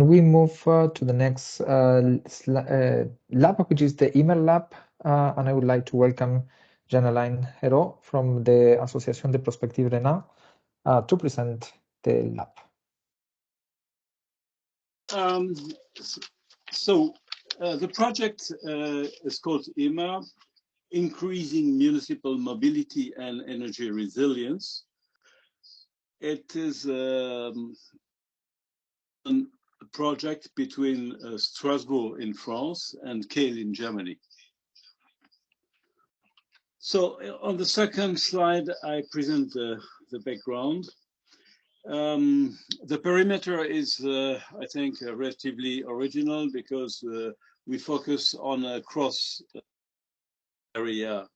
Can we move to the next lab, which is the Immer Lab? And I would like to welcome Jeanne-Alain Hérault from the Association de Prospective Renat to present the lab. The project is called Immer, Increasing Municipal Mobility and Energy Resilience. It is a project between Strasbourg in France and Kehl in Germany. So on the second slide, I present the background. The perimeter is, I think, relatively original because we focus on a cross area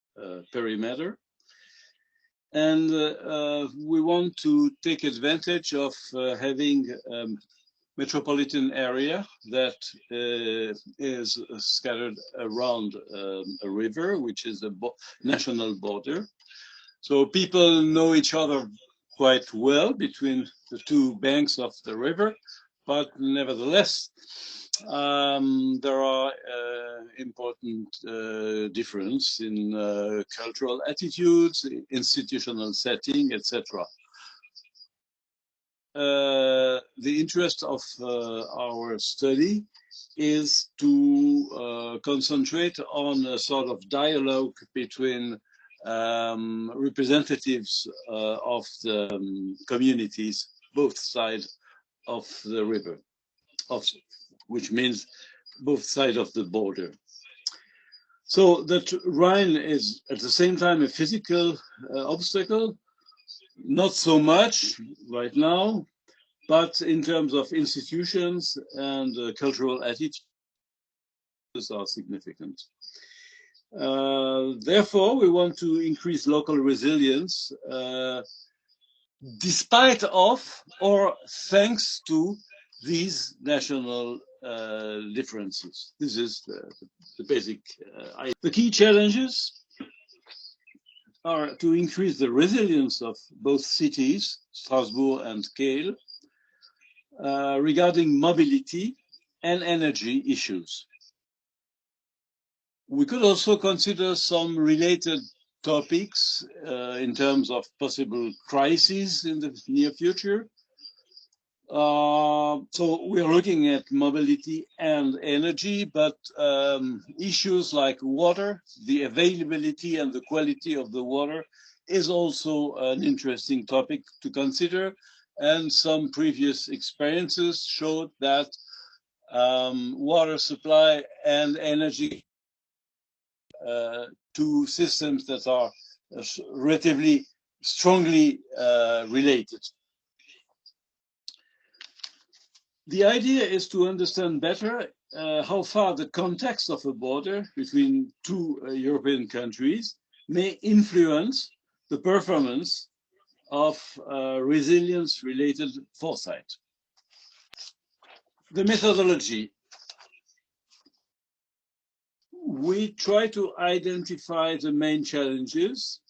perimeter. And we want to take advantage of having metropolitan area that is scattered around a river, which is a national border. So people know each other quite well between the two banks of the river, but nevertheless, there are important differences in cultural attitudes, institutional setting, etc. The interest of our study is to concentrate on a sort of dialogue between representatives of the communities, both sides of the river, which means both sides of the border. So that Rhine is at the same time a physical obstacle, not so much right now, but in terms of institutions and cultural attitudes are significant. Therefore, we want to increase local resilience despite of or thanks to these national differences. This is the basic idea. The key challenges are to increase the resilience of both cities, Strasbourg and Kehl, regarding mobility and energy issues. We could also consider some related topics in terms of possible crises in the near future. So we're looking at mobility and energy, but issues like water, the availability and the quality of the water is also an interesting topic to consider. And some previous experiences showed that water supply and energy two systems that are relatively strongly related. The idea is to understand better how far the context of a border between two European countries may influence the performance of resilience-related foresight. The methodology. We try to identify the main challenges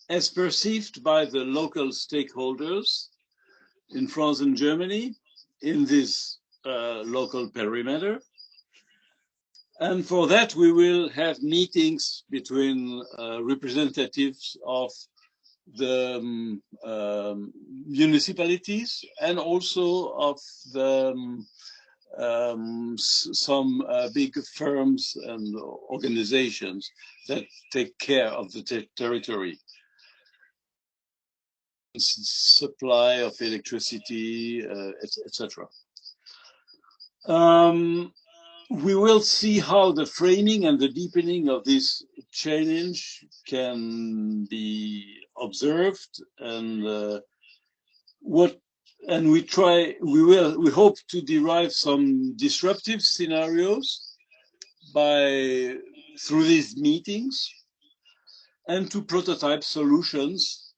as perceived by the local stakeholders in France and Germany in this local perimeter. And for that, we will have meetings between representatives of the municipalities and also of the some big firms and organizations that take care of the territory. Supply of electricity, etc. We will see how the framing and the deepening of this challenge can be observed, and we hope to derive some disruptive scenarios through these meetings, and to prototype solutions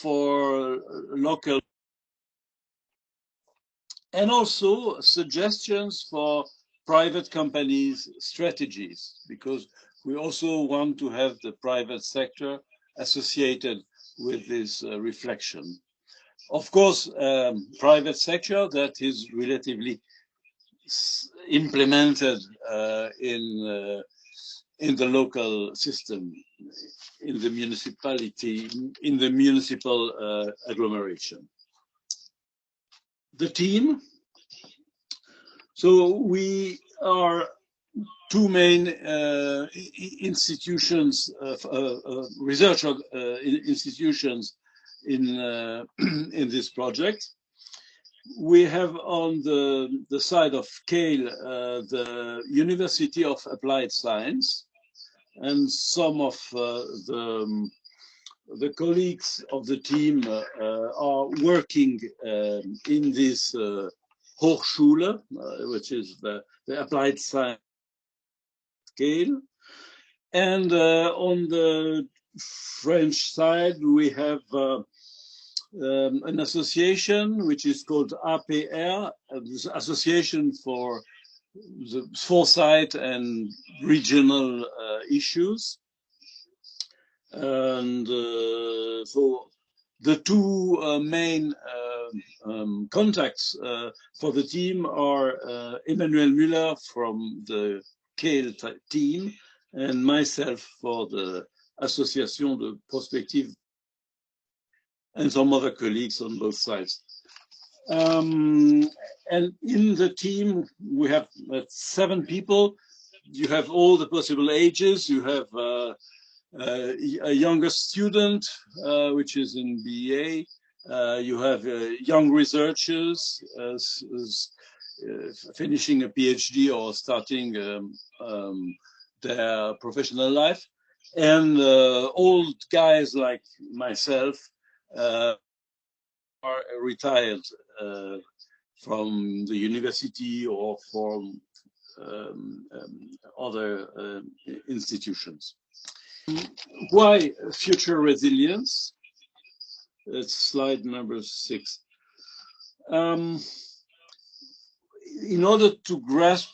for local, and also suggestions for private companies' strategies, because we also want to have the private sector associated with this reflection. Of course, private sector that is relatively implemented in the local system, in the municipality, in the municipal agglomeration. The team. So we are two main institutions, research institutions in this project. We have on the side of Kehl the University of Applied Science, and some of the colleagues of the team are working in this Hochschule, which is the applied science scale. And on the French side, we have an association which is called APR, Association for the Foresight and Regional Issues. And so the two main contacts for the team are Emmanuel Müller from the Kehl team and myself for the Association de Prospective, and some other colleagues on both sides. And in the team, we have 7 people. You have all the possible ages. You have a younger student, which is in BA. You have young researchers finishing a PhD or starting their professional life, and old guys like myself are retired from the university or from other institutions. Why future resilience? It's slide number 6. In order to grasp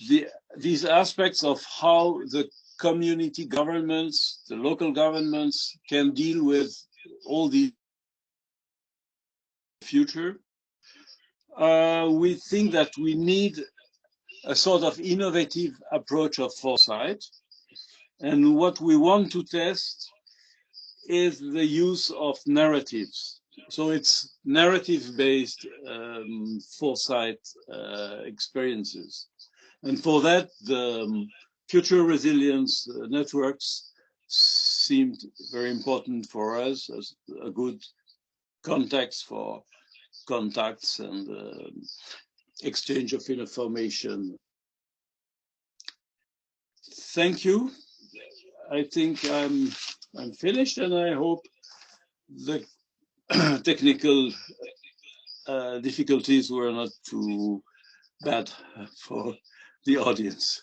these aspects of how the community governments, the local governments can deal with all the future, we think that we need a sort of innovative approach of foresight. And what we want to test is the use of narratives. So it's narrative-based foresight experiences. And for that, the future resilience networks seemed very important for us as a good context for contacts and exchange of information. Thank you. I think I'm finished, and I hope the technical difficulties were not too bad for the audience.